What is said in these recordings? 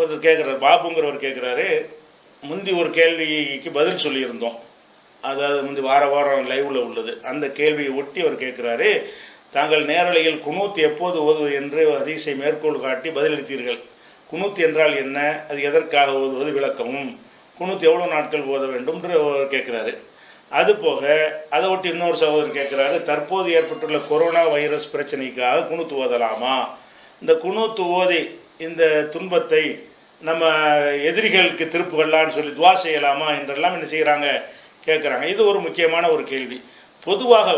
ஒருத்தர் கேட்குறாரு, பாபுங்கிறவர் கேட்குறாரு, முந்தி ஒரு கேள்விக்கு பதில் சொல்லியிருந்தோம், அதாவது முந்தி வாரம் லைவில் உள்ளது. அந்த கேள்வியை ஒட்டி அவர் கேட்குறாரு, தாங்கள் நேரலையில் குனூத் எப்போது ஓதுவது என்று ஹதீஸை மேற்கோள் காட்டி பதிலளித்தீர்கள். குனூத் என்றால் என்ன, அது எதற்காக ஓதுவது விளக்கமும், குனூத் எவ்வளோ நாட்கள் ஓத வேண்டும் என்று கேட்குறாரு. அதுபோக அதை ஒட்டி இன்னொரு சகோதரர் கேட்குறாரு, தற்போது ஏற்பட்டுள்ள கொரோனா வைரஸ் பிரச்சனைக்காக குனூத் ஓதலாமா? இந்த குனூத் ஓதி இந்த துன்பத்தை நம்ம எதிரிகளுக்கு திருப்புகளான்னு சொல்லி துவா செய்யலாமா என்றெல்லாம் என்ன செய்கிறாங்க, கேட்குறாங்க. இது ஒரு முக்கியமான ஒரு கேள்வி. பொதுவாக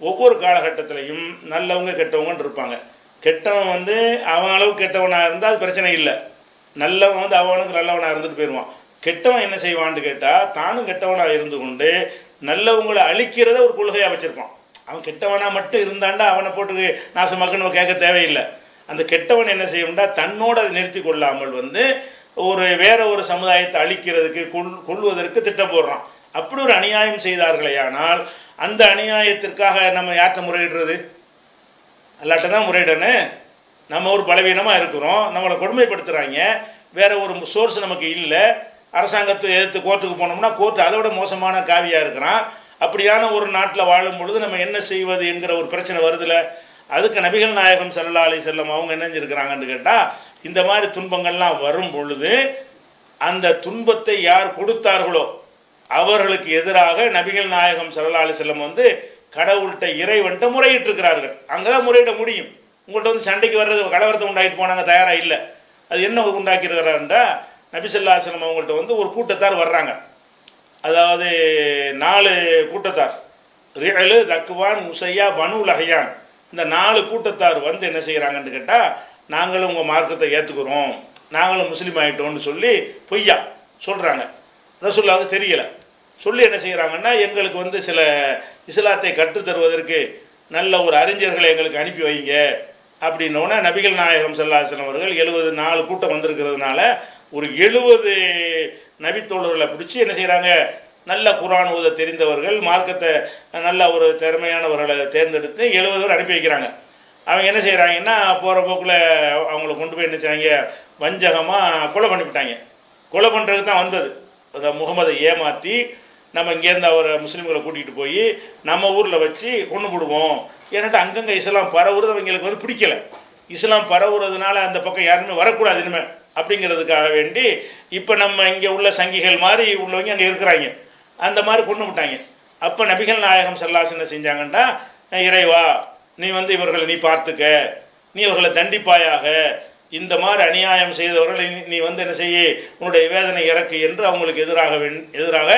ஒவ்வொரு காலகட்டத்திலையும் நல்லவங்க கெட்டவங்கன்னு இருப்பாங்க. கெட்டவன் அவன் அளவுக்கு கெட்டவனாக இருந்தால் அது பிரச்சனை இல்லை, நல்லவன் அவனுக்கு நல்லவனாக இருந்துட்டு போயிடுவான். கெட்டவன் என்ன செய்வான்னு கேட்டால், தானும் கெட்டவனாக இருந்து கொண்டு நல்லவங்களை அழிக்கிறத ஒரு கொள்கையாக வச்சுருப்பான். அவன் கெட்டவனாக மட்டும் இருந்தாண்டா அவனை போட்டு நாசமாக்குன்னு நம்ம கேட்க தேவையில்லை. அந்த கெட்டவன் என்ன செய்யணும்னா தன்னோடு அதை நிறுத்தி கொள்ளாமல் வேற ஒரு சமுதாயத்தை அழிக்கிறதுக்கு கொள்வதற்கு திட்டம் போடுறான். அப்படி ஒரு அநியாயம் செய்தார்களே ஆனால் அந்த அநியாயத்திற்காக நம்ம யார்கிட்ட முறையிடுறது? அல்லாட்ட தான் முறையிடனே. நம்ம ஒரு பலவீனமாக இருக்கிறோம், நம்மளை கொடுமைப்படுத்துகிறாங்க, வேற ஒரு சோர்ஸ் நமக்கு இல்லை. அரசாங்கத்தை எதிர்த்து கோர்ட்டுக்கு போனோம்னா கோர்ட்டு அதை விட மோசமான காவியாக இருக்கிறான். அப்படியான ஒரு நாட்டில் வாழும் பொழுது நம்ம என்ன செய்வது என்கிற ஒரு பிரச்சனை வருதுல. அதுக்கு நபிகள் நாயகம் ஸல்லல்லாஹு அலைஹி வஸல்லம் அவங்க என்ன செஞ்சுருக்கிறாங்கன்னு கேட்டால், இந்த மாதிரி துன்பங்கள்லாம் வரும் பொழுது அந்த துன்பத்தை யார் கொடுத்தார்களோ அவர்களுக்கு எதிராக நபிகள் நாயகம் ஸல்லல்லாஹு அலைஹி வஸல்லம் கடவுள்கிட்ட இறைவன்ட்ட முறையிட்டிருக்கிறார்கள். அங்கே தான் முறையிட முடியும். உங்கள்கிட்ட சண்டைக்கு வர்றது கலவரத்தை உண்டாக்கிட்டு போனாங்க, தயாராக இல்லை. அது என்ன உண்டாக்கியிருக்கிறாருன்றா, நபி ஸல்லல்லாஹு அலைஹி வஸல்லம் அவங்கள்ட்ட ஒரு கூட்டத்தார் வர்றாங்க. அதாவது 4 கூட்டத்தார், ரிஅலு, தக்வான், முசையா, பனு லஹயான். இந்த 4 கூட்டத்தார் என்ன செய்கிறாங்கன்னு கேட்டால், நாங்களும் உங்கள் மார்க்கத்தை ஏற்றுக்கிறோம், நாங்களும் முஸ்லீம் ஆகிட்டோம்னு சொல்லி பொய்யா சொல்கிறாங்க. ரசூலுல்லாஹ்வுக்கு தெரியலை. சொல்லி என்ன செய்கிறாங்கன்னா, எங்களுக்கு சில இஸ்லாத்தை கற்றுத்தருவதற்கு நல்ல ஒரு அறிஞர்களை எங்களுக்கு அனுப்பி வைங்க அப்படின்னோடனே நபிகள் நாயகம் ஸல்லல்லாஹு அலைஹி வஸல்லம் அவர்கள் 74 கூட்டம் வந்திருக்கிறதுனால ஒரு 70 நபித்தோழர்களை பிடிச்சி என்ன செய்கிறாங்க, நல்ல குர்ஆன் ஓத தெரிந்தவர்கள், மார்க்கத்தை நல்ல ஒரு திறமையானவர்களை தேர்ந்தெடுத்து 70 பேர் அனுப்பி வைக்கிறாங்க. அவங்க என்ன செய்கிறாங்கன்னா, போகிற போக்கில் அவங்கள கொண்டு போய் என்ன செய்வாங்க, வஞ்சகமாக கொலை பண்ணிவிட்டாங்க. கொலை பண்ணுறதுக்கு தான் வந்தது. முகமதை ஏமாற்றி நம்ம இங்கேருந்து அவரை முஸ்லீம்களை கூட்டிகிட்டு போய் நம்ம ஊரில் வச்சு கொண்டு விடுவோம். ஏன்னாட்டா அங்கங்கே இஸ்லாம் பரவுறது அவங்களுக்கு பிடிக்கலை. இஸ்லாம் பரவுறதுனால அந்த பக்கம் யாருமே வரக்கூடாது இனிமேல் அப்படிங்கிறதுக்காக வேண்டி இப்போ நம்ம இங்கே உள்ள சங்கிகள் மாதிரி உள்ளவங்க அங்கே இருக்கிறாங்க, அந்த மாதிரி கொண்டு விட்டாங்க. அப்போ நபிகள் நாயகம் ஸல்லல்லாஹு அலைஹி வஸல்லம் என்ன செஞ்சாங்கன்னா, இறைவா நீ இவர்களை நீ பார்த்துக்க, நீ இவர்களை தண்டிப்பாயாக, இந்த மாதிரி அநியாயம் செய்தவர்களை நீ என்ன செய்ய, உன்னுடைய வேதனை இறக்கு என்று அவங்களுக்கு எதிராக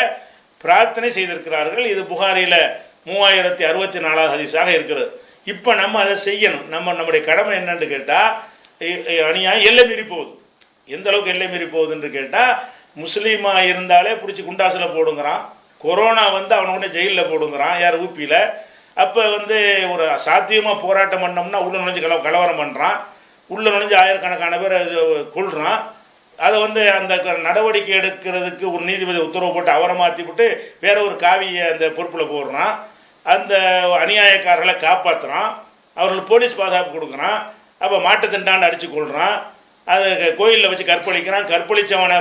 பிரார்த்தனை செய்திருக்கிறார்கள். இது புகாரியில் 3064 ஹதீஸாக இருக்கிறது. இப்போ நம்ம அதை செய்யணும். நம்முடைய கடமை என்னன்னு கேட்டால், அநியாயம் எல்லை மீறி போகுது. எந்த அளவுக்கு எல்லை மீறி போகுதுன்னு கேட்டால், முஸ்லீமாக இருந்தாலே பிடிச்சி குண்டாசில் போடுங்கிறான், கொரோனா அவனை உடனே ஜெயிலில் போடுங்கிறான், யார் ஊப்பியில். அப்போ ஒரு சாத்தியமாக போராட்டம் பண்ணோம்னா உள்ள நுழைஞ்சு கலவரம் பண்ணுறான், உள்ளே நுழைஞ்சு ஆயிரக்கணக்கான பேரை கொள்கிறான். அதை அந்த நடவடிக்கை எடுக்கிறதுக்கு ஒரு நீதிபதி உத்தரவு போட்டு அவரை மாற்றி விட்டு வேற ஒரு காவியை அந்த பொறுப்பில் போடுறான். அந்த அநியாயக்காரர்களை காப்பாற்றுறான், அவர்களுக்கு போலீஸ் பாதுகாப்பு கொடுக்குறான். அப்போ மாட்டு திண்டாண்டு அடித்து கொள்கிறான், அதை கோயிலில் வச்சு கற்பழிக்கிறான். கற்பழித்தவனை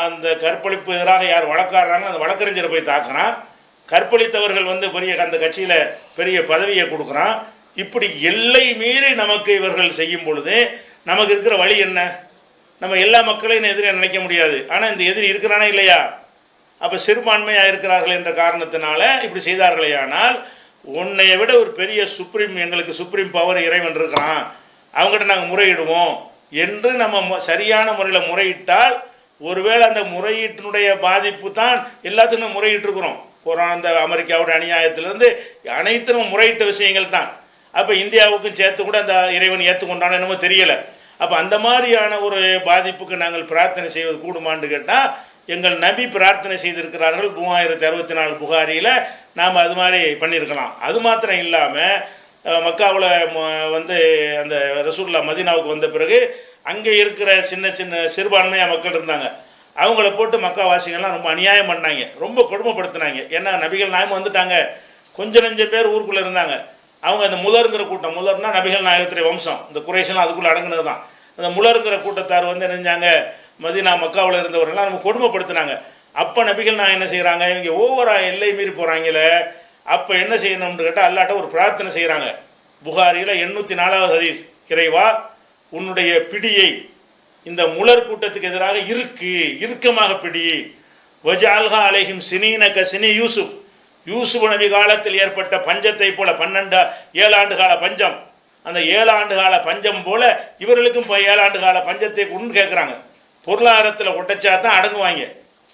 அந்த கற்பழிப்பு எதிராக யார் வழக்காடுறாங்க அந்த வழக்கறிஞரை போய் தாக்குறான். கற்பழித்தவர்கள் பெரிய அந்த கட்சியில் பெரிய பதவியை கொடுக்குறான். இப்படி எல்லை மீறி நமக்கு இவர்கள் செய்யும் பொழுது நமக்கு இருக்கிற வழி என்ன? நம்ம எல்லா மக்களையும் எதிரி நினைக்க முடியாது. ஆனால் இந்த எதிரி இருக்கிறானே இல்லையா? அப்போ சிறுபான்மையாக இருக்கிறார்கள் என்ற காரணத்தினால இப்படி செய்தார்களே. ஆனால் உன்னைய விட ஒரு பெரிய எங்களுக்கு சுப்ரீம் பவர் இறைவன் இருக்கிறான், அவங்ககிட்ட நாங்கள் முறையிடுவோம் என்று நம்ம சரியான முறையில் முறையிட்டால், ஒருவேளை அந்த முறையீட்டினுடைய பாதிப்பு தான் எல்லாத்துக்கும் நம்ம முறையிட்டிருக்கிறோம். அந்த அமெரிக்காவோட அநியாயத்திலிருந்து அனைத்து நம்ம முறையிட்ட விஷயங்கள் தான். அப்போ இந்தியாவுக்கும் சேர்த்து கூட அந்த இறைவன் ஏற்றுக்கொண்டானோ என்னமோ தெரியலை. அப்போ அந்த மாதிரியான ஒரு பாதிப்புக்கு நாங்கள் பிரார்த்தனை செய்வது கூடுமான்னு கேட்டால், எங்கள் நபி பிரார்த்தனை செய்திருக்கிறார்கள் 3064 புகாரியில். நாம் அது மாதிரி பண்ணியிருக்கலாம். அது மாத்திரம் இல்லாமல் மக்காவில் அந்த ரசூலுல்லாஹ் மதீனாவுக்கு வந்த பிறகு அங்கே இருக்கிற சின்ன சின்ன சிறுபான்மையாக மக்கள் இருந்தாங்க. அவங்கள போட்டு மக்காவாசிகள்லாம் ரொம்ப அநியாயம் பண்ணாங்க, ரொம்ப கொடுமைப்படுத்தினாங்க. ஏன்னா நபிகள் நாயகம் வந்துட்டாங்க, கொஞ்சம் நஞ்சம் பேர் ஊருக்குள்ளே இருந்தாங்க. அவங்க அந்த முதருங்கிற கூட்டம், முதர்னா நபிகள் நாயகத்துடைய வம்சம், இந்த குறைஷெல்லாம் அதுக்குள்ளே அடங்குனது தான். அந்த முலருங்கிற கூட்டத்தார் வந்து என்ன செஞ்சாங்க, மதீனா மக்காவில் இருந்தவர்கள்லாம் நம்ம கொடுமைப்படுத்தினாங்க. அப்போ நபிகள் நான் என்ன செய்கிறாங்க, இவங்க ஓவராக எல்லை மீறி போகிறாங்களே, அப்போ என்ன செய்யணும்னு கேட்டால் அல்லாட்ட ஒரு பிரார்த்தனை செய்கிறாங்க. புகாரியில் 804வது ஹதீஸ், இறைவா உன்னுடைய பிடியை இந்த முலர் கூட்டத்துக்கு எதிராக இறுக்கமாக பிடி. வஜால்ஹா அலைஹிம் சினீன கசினி யூசுப், யூசுப் நபி காலத்தில் ஏற்பட்ட பஞ்சத்தை போல 7 ஆண்டு கால பஞ்சம், அந்த 7 ஆண்டு கால பஞ்சம் போல இவர்களுக்கும் இப்போ 7 ஆண்டு கால பஞ்சத்தை கொண்டு கேட்குறாங்க. பொருளாதாரத்தில் ஒட்டச்சா தான் அடங்குவாங்க.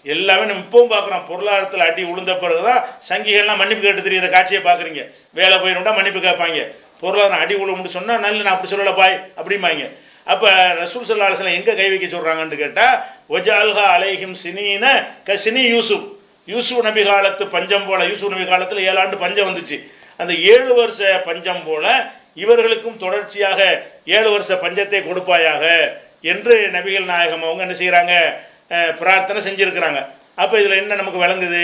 எல்லாமே நம்ம இப்பவும் பார்க்குறோம். பொருளாதாரத்தில் அடி உளுந்த பிறகு தான் சங்கிகள்லாம் மன்னிப்பு கேட்டு தெரியுற காட்சியை பார்க்குறீங்க. வேலை போயிடும்டா மன்னிப்பு கேட்பாங்க. பொருளாதாரம் அடி உழுமுன்னு சொன்னால் நல்ல நான் அப்படி சொல்லலை பாய் அப்படிம்பாங்க. அப்போ ரசூல் ஸல்லல்லாஹு அலைஹி வஸல்லம் எங்கே கை வைக்க சொல்கிறாங்கன்னு கேட்டால், ஒஜால்ஹா அலைஹிம் சினீன கசினி யூசுப், யூசுப் நபி காலத்து பஞ்சம் போல. யூசுப் நபி காலத்தில் 7 ஆண்டு பஞ்சம் வந்துச்சு. அந்த 7 வருஷ பஞ்சம் போல இவர்களுக்கும் தொடர்ச்சியாக 7 வருஷ பஞ்சத்தை கொடுப்பாயாக என்று நபிகள் நாயகம் அவங்க என்ன செய்கிறாங்க, பிரார்த்தனை செஞ்சுருக்கிறாங்க. அப்போ இதில் என்ன நமக்கு விளங்குது,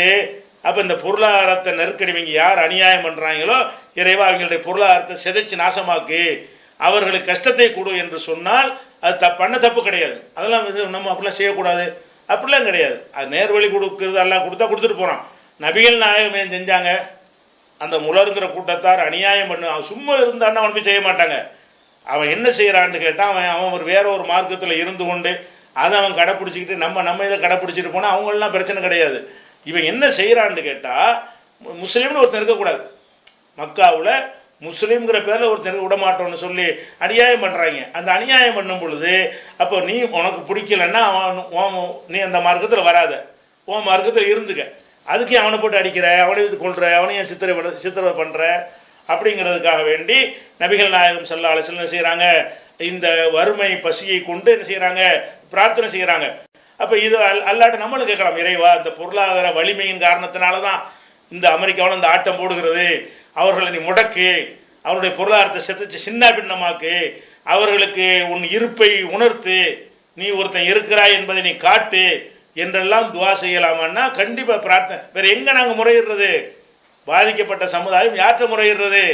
அப்போ இந்த பொருளாதாரத்தை நெருக்கடி இவங்க யார் அநியாயம் பண்ணுறாங்களோ, இறைவா அவங்களுடைய பொருளாதாரத்தை சிதைச்சு நாசமாக்கு, அவர்களுக்கு கஷ்டத்தை கொடு என்று சொன்னால் அது பண்ண தப்பு கிடையாது. அதெல்லாம் நம்ம அப்படிலாம் செய்யக்கூடாது, அப்படிலாம் கிடையாது. அது நேர்வழி கொடுக்குறது எல்லாம் கொடுத்துட்டு போகிறான். நபிகள் நாயகம் ஏன் செஞ்சாங்க, அந்த முலருங்கிற கூட்டத்தார் அநியாயம் பண்ணு, அவன் சும்மா இருந்தான்னா அவன் போய் செய்ய மாட்டாங்க. அவன் என்ன செய்கிறான்னு கேட்டால் அவன் ஒரு வேற ஒரு மார்க்கத்தில் இருந்து கொண்டு அதை அவன் கடைப்பிடிச்சிக்கிட்டு நம்ம இதை கடைப்பிடிச்சிட்டு போனால் அவங்களெலாம் பிரச்சனை கிடையாது. இவன் என்ன செய்கிறான்னு கேட்டால், முஸ்லீம்னு ஒருத்தன் இருக்கக்கூடாது. மக்காவில் முஸ்லீம்ங்கிற பேரில் ஒருத்தருக்கு விட மாட்டோம்னு சொல்லி அநியாயம் பண்ணுறாங்க. அந்த அநியாயம் பண்ணும் பொழுது அப்போ நீ உனக்கு பிடிக்கலன்னா நீ அந்த மார்க்கத்தில் வராத, உன் மார்க்கத்தில் இருந்துக்க. அதுக்கே அவனை போட்டு அடிக்கிற, அவனை இது கொள்கிற, அவனையும் சித்திரவதை பண்ணுற அப்படிங்கிறதுக்காக வேண்டி நபிகள் நாயகம் ஸல்லல்லாஹு அலைஹி வஸல்லம் செய்கிறாங்க, இந்த வறுமை பசியை கொண்டு என்ன செய்கிறாங்க, பிரார்த்தனை செய்கிறாங்க. அப்போ இது அல்லாட்ட நம்மளும் கேட்கலாம், இறைவா இந்த பொருளாதார வலிமையின் காரணத்தினால தான் இந்த அமெரிக்காவில் இந்த ஆட்டம் போடுகிறது, அவர்களை நீ முடக்கு, அவருடைய பொருளாதாரத்தை செத்துச்சு சின்ன பின்னமாக்கு, அவர்களுக்கு உன் இருப்பை உணர்த்து, நீ ஒருத்தன் இருக்கிறாய் என்பதை நீ காட்டு என்றெல்லாம் துவா செய்யலாமான்னா கண்டிப்பாக பிரார்த்தனை. வேறு எங்கே நாங்கள் முறையிடுறது, பாதிக்கப்பட்ட சமுதாயம் யாற்ற முறையிடுறது?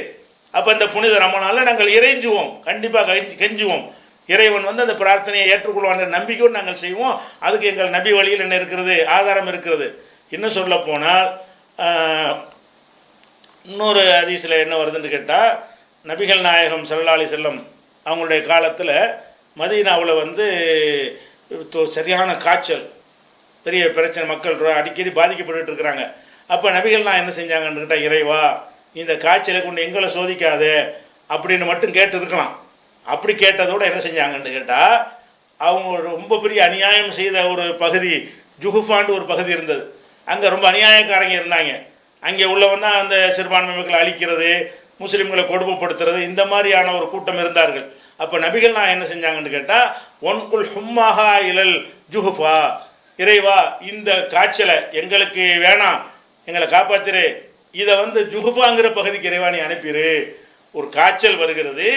அப்போ இந்த புனித ரமணானில் நாங்கள் இறைஞ்சுவோம், கண்டிப்பாக கெஞ்சுவோம். இறைவன் வந்து அந்த பிரார்த்தனையை ஏற்றுக்கொள்வான்ற நம்பிக்கையோடு நாங்கள் செய்வோம். அதுக்கு எங்கள் நபி வழியில் என்ன இருக்கிறது, ஆதாரம் இருக்கிறது. இன்னும் சொல்ல போனால் இன்னொரு ஹதீஸில் என்ன வருதுன்னு கேட்டால், நபிகள் நாயகம் ஸல்லல்லாஹு அலைஹி வஸல்லம் அவங்களுடைய காலத்தில் மதீனாவில் வந்து சரியான காய்ச்சல், பெரிய பிரச்சனை, மக்கள் அடிக்கடி பாதிக்கப்பட்டு இருக்கிறாங்க. அப்போ நபிகள் நான் என்ன செஞ்சாங்கன்னு கேட்டால், இறைவா இந்த காய்ச்சலை கொண்டு எங்களை சோதிக்காதே அப்படின்னு மட்டும் கேட்டு இருக்கலாம். அப்படி கேட்டதோடு என்ன செஞ்சாங்கன்னு கேட்டால், அவங்க ரொம்ப பெரிய அநியாயம் செய்த ஒரு பகுதி ஜுஹுஃபான்னு ஒரு பகுதி இருந்தது. அங்கே ரொம்ப அநியாயக்காரங்க இருந்தாங்க. அங்கே உள்ளவன் தான் அந்த சிறுபான்மை மக்களை அழிக்கிறது, முஸ்லீம்களை கொடுமைப்படுத்துறது, இந்த மாதிரியான ஒரு கூட்டம் இருந்தார்கள். அப்போ நபிகள் நான் என்ன செஞ்சாங்கன்னு கேட்டால், ஒன்குல் ஹும்மாஹா இலல் ஜுஹுஃபா, இறைவா இந்த காய்ச்சலை எங்களுக்கு வேணாம், எங்களை காப்பாத்திரு, இதை வந்து ஜுஹுஃபாங்கிற பகுதிக்கு இறைவா நீ அனுப்பிடு. ஒரு காய்ச்சல் வருகிறது,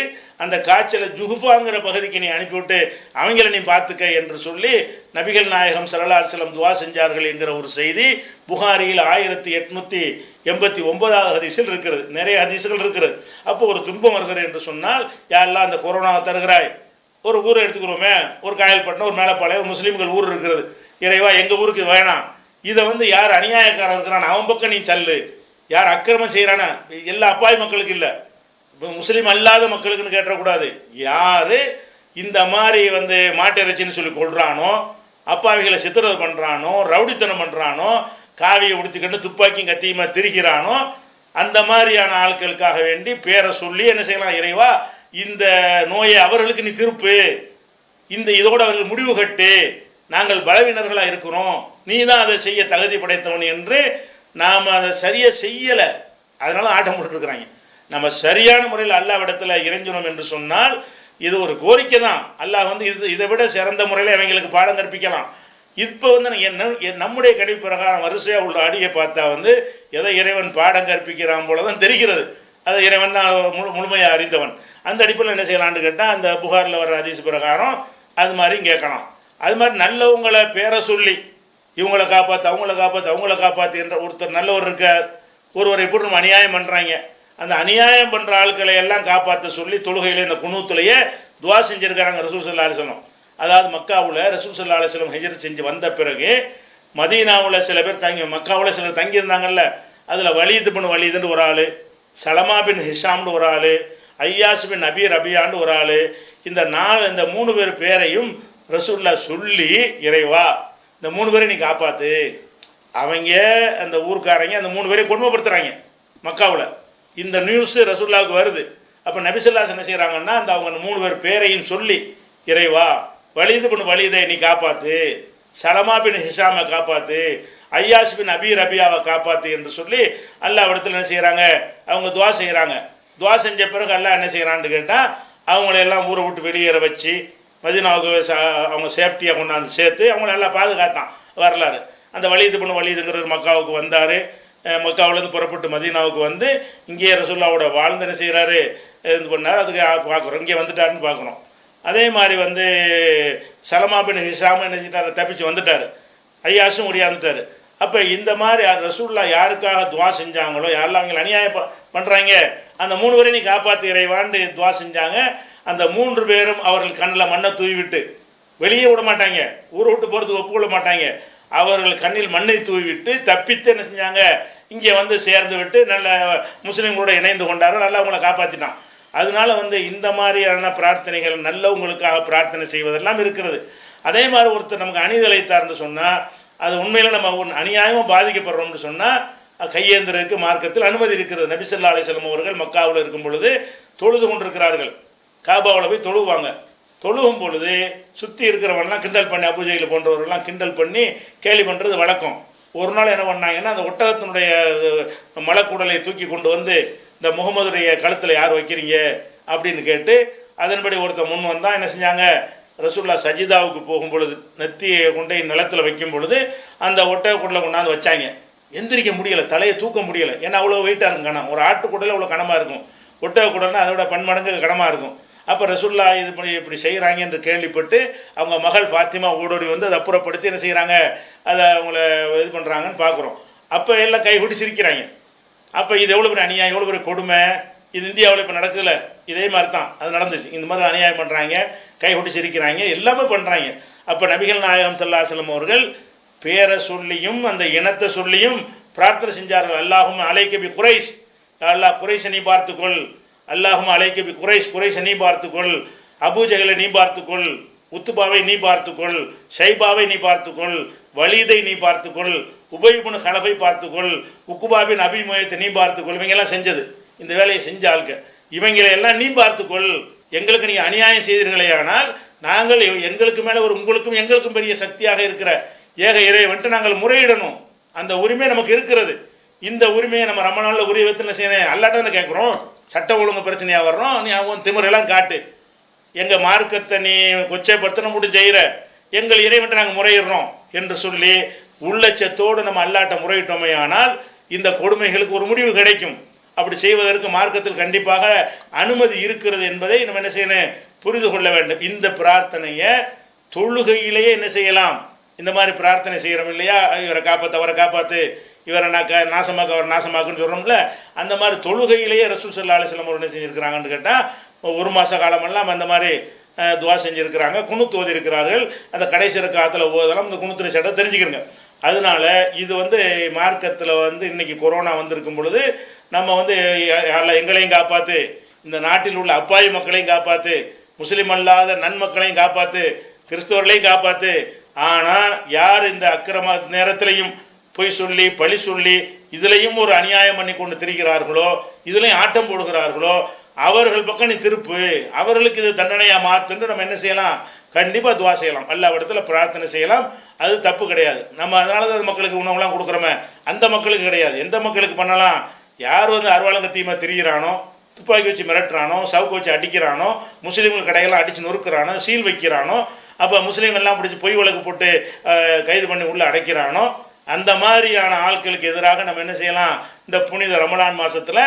அந்த காய்ச்சலை ஜுஹுஃபாங்கிற பகுதிக்கு நீ அனுப்பிவிட்டு அவங்கள நீ பார்த்துக்க என்று சொல்லி நபிகள் நாயகம் ஸல்லல்லாஹு அலைஹி வஸல்லம் துவா செஞ்சார்கள் என்கிற ஒரு செய்தி புகாரியில் 1889வது ஹதீஸில் இருக்கிறது. நிறைய ஹதீஸுகள் இருக்கிறது. அப்போ ஒரு துன்பம் வருகிறது என்று சொன்னால், யாரெல்லாம் அந்த கொரோனாவை தருகிறாய், ஒரு ஊரை எடுத்துக்கிறோமே, ஒரு காயல்பட்டினம், ஒரு மேலப்பாளையம், ஒரு முஸ்லீம்கள் ஊர் இருக்கிறது, இறைவா எங்கள் ஊருக்கு வேணாம், இதை வந்து யார் அநியாயக்காரன் இருக்கிறான் அவன் பக்கம் நீ தள்ளு, யார் அக்கிரமம் செய்கிறானா, எல்லா அப்பாவி மக்களுக்கு இல்லை, முஸ்லீம் அல்லாத மக்களுக்குன்னு கேட்டக்கூடாது, யார் இந்த மாதிரி வந்து மாட்டு இறைச்சின்னு சொல்லி கொள்றானோ, அப்பாவிகளை சித்திரவதை பண்ணுறானோ, ரவுடித்தனம் பண்ணுறானோ, காவியை உடுத்திக்கிட்டு துப்பாக்கியும் கத்தியுமா திரிக்கிறானோ, அந்த மாதிரியான ஆட்களுக்காக வேண்டி பேரை சொல்லி என்ன செய்யலாம், இறைவா இந்த நோயை அவர்களுக்கு நீ திருப்பு, இதோடு அவர்கள் முடிவு கட்டு, நாங்கள் பலவீனர்களாக இருக்கிறோம், நீ தான் அதை செய்ய தகுதி படைத்தவன் என்று நாம் அதை சரியாக செய்யலை, அதனால ஆட்டம் போட்டுருக்குறாங்க. நம்ம சரியான முறையில் அல்லாஹ்விடத்தில் இறைஞ்சணும் என்று சொன்னால் இது ஒரு கோரிக்கை தான். அல்லாஹ் வந்து இதை விட சிறந்த முறையில் அவங்களுக்கு பாடம் கற்பிக்கலாம். இப்போ வந்து நம்முடைய கணிப்பு பிரகாரம் வரிசையாக உள்ள அடியை பார்த்தா வந்து எதை இறைவன் பாடம் கற்பிக்கிறான் போல தான் தெரிகிறது. அதை இறைவன் தான் முழுமையாக அறிந்தவன். அந்த அடிப்படையில் என்ன செய்யலான்னு கேட்டால், அந்த புகாரில் வர்ற ஹதீஸ் பிரகாரம் அது மாதிரியும் கேட்கலாம். அது மாதிரி நல்லவங்களை பேரை சொல்லி இவங்களை காப்பாற்று, அவங்கள காப்பாற்று என்ற ஒருத்தர் நல்லவர் இருக்கார், ஒருவரை எப்படி நம்ம அநியாயம் பண்ணுறாங்க, அந்த அநியாயம் பண்ணுற ஆட்களை எல்லாம் காப்பாற்ற சொல்லி தொழுகையிலே இந்த குனூத்துலையே துவா செஞ்சுருக்கிறாங்க ரசூல் ஸல்லல்லாஹு அலைஹி வஸல்லம். அதாவது மக்காவில் ரசூல் ஸல்லல்லாஹு அலைஹி வஸல்லம் ஹிஜ்ரத் செஞ்சு வந்த பிறகு மதீனாவில் சில பேர் மக்காவில் சிலர் தங்கியிருந்தாங்கல்ல, அதில் வலீத் பின் வலீதுன்னு ஒரு ஆள், சலமா பின் ஹிஷாம்னு ஒரு ஆள், ஐயாஸ் பின் நபி ரபியான்னு ஒரு ஆள், இந்த 3 பேர் பேரையும் ரசூல்லா சொல்லி, இறைவா இந்த 3 பேரை நீ காப்பாற்று. அவங்க அந்த ஊர்க்காரங்க அந்த 3 பேரையும் கொடுமைப்படுத்துகிறாங்க மக்காவில். இந்த நியூஸு ரசூல்லாவுக்கு வருது. அப்போ நபிசல்லாஸ் என்ன செய்கிறாங்கன்னா, அந்த அவங்க 3 பேர் பேரையும் சொல்லி, இறைவா வலீது பின் வலீதை நீ காப்பாற்று, சலமா பின் ஹிஷாமை காப்பாற்று, ஐயாஸ் பின் நபி ரபியாவை காப்பாற்று என்று சொல்லி அல்லாஹ்விடத்தில் என்ன செய்கிறாங்க, அவங்க துவா செய்கிறாங்க. துவா செஞ்ச பிறகு அல்லாஹ் என்ன செய்கிறான்னு கேட்டால், அவங்களெல்லாம் ஊரை விட்டு வெளியேற வச்சு மதீனாவுக்கு அவங்க சேஃப்டியாக கொண்டாந்து சேர்த்து அவங்கள எல்லாம் பாதுகாத்தான். வரலாறு அந்த வலீது பின் வலீதுங்கிற மக்காவுக்கு வந்தார். மக்காவிலேருந்து புறப்பட்டு மதீனாவுக்கு வந்து இங்கேயே ரசூல்லாவோட வாழ்ந்து என்ன செய்கிறாரு, இது பண்ணார். அதுக்கு பார்க்குறோம், இங்கே வந்துட்டாருன்னு பார்க்குறோம். அதே மாதிரி வந்து சலமா பின் ஹிஷாம் என்ன செஞ்சிட்டார், தப்பிச்சு வந்துட்டார். ஐயாஸும் ஒடியாந்துட்டார். அப்போ இந்த மாதிரி ரசூல்லா யாருக்காக துவா செஞ்சாங்களோ, யாரெல்லாம் அவங்களை அநியாயம் பண்ணுறாங்க, அந்த 3 பேரை நீ காப்பாற்று இறைவான்னு துவா செஞ்சாங்க. அந்த 3 பேரும் அவர்கள் கண்ணில் மண்ணை தூவிவிட்டு வெளியே விட மாட்டாங்க, ஊரை விட்டு போகிறதுக்கு ஒப்புக்கொள்ள மாட்டாங்க. அவர்கள் கண்ணில் மண்ணை தூவிவிட்டு தப்பித்து என்ன செஞ்சாங்க, இங்கே வந்து சேர்ந்து விட்டு நல்ல முஸ்லீம்களோடு இணைந்து கொண்டார்கள். நல்லா அவங்கள காப்பாற்றினான். அதனால வந்து இந்த மாதிரியான பிரார்த்தனைகள் நல்லவங்களுக்காக பிரார்த்தனை செய்வதெல்லாம் இருக்கிறது. அதே மாதிரி ஒருத்தர் நமக்கு அணிதலைத்தார்னு சொன்னால், அது உண்மையில் நம்ம அநியாயமாக பாதிக்கப்படுறோம்னு சொன்னால் கையேந்திரருக்கு மார்க்கத்தில் அனுமதி இருக்கிறது. நபி ஸல்லல்லாஹு அலைஹி வஸல்லம் அவர்கள் மக்காவில் இருக்கும் பொழுது தொழுது கொண்டிருக்கிறார்கள். காபாவில் போய் தொழுவாங்க. தொழுகும் பொழுது சுற்றி இருக்கிறவங்கலாம் கிண்டல் பண்ணி, அபூஜையில் போன்றவர்கள்லாம் கிண்டல் பண்ணி கேலி பண்ணுறது வழக்கம். ஒரு நாள் என்ன பண்ணாங்கன்னா, அந்த ஒட்டகத்தினுடைய மலக்குடலை தூக்கி கொண்டு வந்து இந்த முகமதுடைய கழுத்தில் யார் வைக்கிறீங்க அப்படின்னு கேட்டு, அதன்படி ஒருத்தர் முன் வந்தால் என்ன செஞ்சாங்க, ரசூல்லா சஜிதாவுக்கு போகும் பொழுது நெத்தியை கொண்டு நிலத்தில் வைக்கும் பொழுது அந்த ஒட்டகக்குடலை கொண்டாந்து வச்சாங்க. எந்திரிக்க முடியலை, தலையை தூக்க முடியலை. ஏன்னா அவ்வளோ வெயிட்டாக இருக்கும் கணம். ஒரு ஆட்டுக்குடலை அவ்வளோ கனமாக இருக்கும், ஒட்டகக்குடல்னா அதோட பன்மடங்கு கனமாக இருக்கும். அப்போ ரசூல்லா இது பண்ணி இப்படி செய்கிறாங்க என்று கேள்விப்பட்டு அவங்க மகள் ஃபாத்திமா ஓடோடி வந்து அதை அப்புறப்படுத்தி என்ன செய்கிறாங்க, அதை அவங்கள இது பண்ணுறாங்கன்னு பார்க்குறோம். அப்போ எல்லாம் கைகூட்டி சிரிக்கிறாங்க. அப்போ இது எவ்வளோ பெரிய அநியாயம், எவ்வளோ பெரிய கொடுமை, இது இந்தியாவில் இப்போ நடக்குதுல்ல, இதே மாதிரி தான் அது நடந்துச்சு. இந்த மாதிரி அநியாயம் பண்ணுறாங்க, கைகூட்டி சிரிக்கிறாங்க, எல்லாமே பண்ணுறாங்க. அப்போ நபிகள் நாயகம் ஸல்லல்லாஹு அலைஹி வஸல்லம் அவர்கள் பேரை சொல்லியும் அந்த இனத்தை சொல்லியும் பிரார்த்தனை செஞ்சார்கள். அல்லாஹும் அலைக்க பி குரைஷ், அல்லாஹ் குரைஷை நீ பார்த்துக்கொள், அல்லாஹும் அலைக்க பி குரைஷ், குரைஷை நீ பார்த்துக்கொள், அபூஜஹலை நீ பார்த்துக்கொள், உத்துபாவை நீ பார்த்துக்கொள், ஷைபாவை நீ பார்த்துக்கொள், வலீதை நீ பார்த்துக்கொள், உபய் இப்னு ஹலஃபை பார்த்துக்கொள், உக்குபாபின் அபிமுயத்தை நீ பார்த்துக்கொள். இவங்கெல்லாம் செஞ்சது, இந்த வேலையை செஞ்ச ஆளுக்க, இவங்களை எல்லாம் நீ பார்த்துக்கொள். எங்களுக்கு நீங்கள் அநியாயம் செய்தீர்களே, ஆனால் நாங்கள் எங்களுக்கு மேலே ஒரு உங்களுக்கும் எங்களுக்கும் பெரிய சக்தியாக இருக்கிற ஏக இறைவன்ட்டு நாங்கள் முறையிடணும். அந்த உரிமை நமக்கு இருக்கிறது. இந்த உரிமையை நம்ம ரமணானில் உரிய வைத்து செய்யணும். அல்லாட்டான்னு கேட்குறோம், சட்ட ஒழுங்கு பிரச்சனையாக வர்றோம், நீ அவன் திமிரெல்லாம் காட்டு, எங்கள் மார்க்கத்தை நீ கொச்சைப்படுத்தின மட்டும் செய்கிற, எங்கள் இறைவன்ட்டு நாங்கள் முறையிடுறோம் என்று சொல்லி உள்ளச்சத்தோடு நம்ம அல்லாட்ட முறையிட்டோமே, ஆனால் இந்த கொடுமைகளுக்கு ஒரு முடிவு கிடைக்கும். அப்படி செய்வதற்கு மார்க்கத்தில் கண்டிப்பாக அனுமதி இருக்கிறது என்பதை நம்ம என்ன செய்யணும், புரிந்து கொள்ள வேண்டும். இந்த பிரார்த்தனையை தொழுகையிலேயே என்ன செய்யலாம், இந்த மாதிரி பிரார்த்தனை செய்கிறோம் இல்லையா, இவரை காப்பாற்று அவரை காப்பாற்று, இவரை நாசமாக்க அவர் நாசமாக்குன்னு சொல்கிறோம்ல, அந்த மாதிரி தொழுகையிலேயே ரசூல் ஸல்லல்லாஹு அலைஹி வஸல்லம் என்ன செஞ்சுருக்கிறாங்கன்னு கேட்டால், 1 மாத காலமெல்லாம் அந்த மாதிரி துவா செஞ்சுருக்கிறாங்க, குனுத் ஓதி இருக்கிறார்கள். அந்த கடைசி ரக்காத்துல ஓதலாம். இந்த குனுத்துடைய சட்டம் தெரிஞ்சுக்கிறங்க. அதனால இது வந்து மார்க்கத்தில் வந்து இன்றைக்கி கொரோனா வந்திருக்கும் பொழுது நம்ம வந்து எங்களையும் காப்பாற்று, இந்த நாட்டில் உள்ள அப்பாவி மக்களையும் காப்பாற்று, முஸ்லீம் அல்லாத நன்மக்களையும் காப்பாற்று, கிறிஸ்தவர்களையும் காப்பாற்று. ஆனால் யார் இந்த அக்கிரம நேரத்திலையும் பொய் சொல்லி பழி சொல்லி இதுலேயும் ஒரு அநியாயம் பண்ணி கொண்டு திரிகிறார்களோ, இதுலேயும் ஆட்டம் போடுகிறார்களோ, அவர்கள் பக்கம் நீ திருப்பு, அவர்களுக்கு இது தண்டனையாக மாற்றுன்னு நம்ம என்ன செய்யலாம், கண்டிப்பாக துவா செய்யலாம், எல்லா இடத்துல பிரார்த்தனை செய்யலாம். அது தப்பு கிடையாது. நம்ம அதனால தான் மக்களுக்கு உணவுலாம் கொடுக்குறோமே, அந்த மக்களுக்கு கிடையாது. எந்த மக்களுக்கு பண்ணலாம், யார் வந்து அருவாளங்கத்தியமாக திரிகிறானோ, துப்பாக்கி வச்சு மிரட்டுறானோ, சவுக்கு வச்சு அடிக்கிறானோ, முஸ்லீம்கள் கடையெல்லாம் அடித்து நொறுக்கிறானோ, சீல் வைக்கிறானோ, அப்போ முஸ்லீம்கள்லாம் பிடிச்சி பொய் வழக்கு போட்டு கைது பண்ணி உள்ளே அடைக்கிறானோ, அந்த மாதிரியான ஆட்களுக்கு எதிராக நம்ம என்ன செய்யலாம், இந்த புனித ரமலான் மாதத்தில்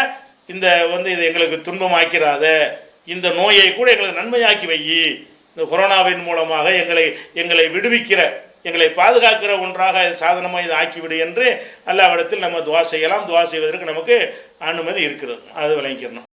இந்த வந்து இதை எங்களுக்கு துன்பமாக்கிறாத, இந்த நோயை கூட எங்களுக்கு நன்மையாக்கி வை, இந்த கொரோனாவின் மூலமாக எங்களை விடுவிக்கிற, எங்களை பாதுகாக்கிற ஒன்றாக சாதனமாக இதை ஆக்கிவிடு என்று அல்லாஹ்விடத்தில் நம்ம துவா செய்யலாம். துவா செய்வதற்கு நமக்கு அனுமதி இருக்கிறது. அது விளங்கிக்கிறணும்.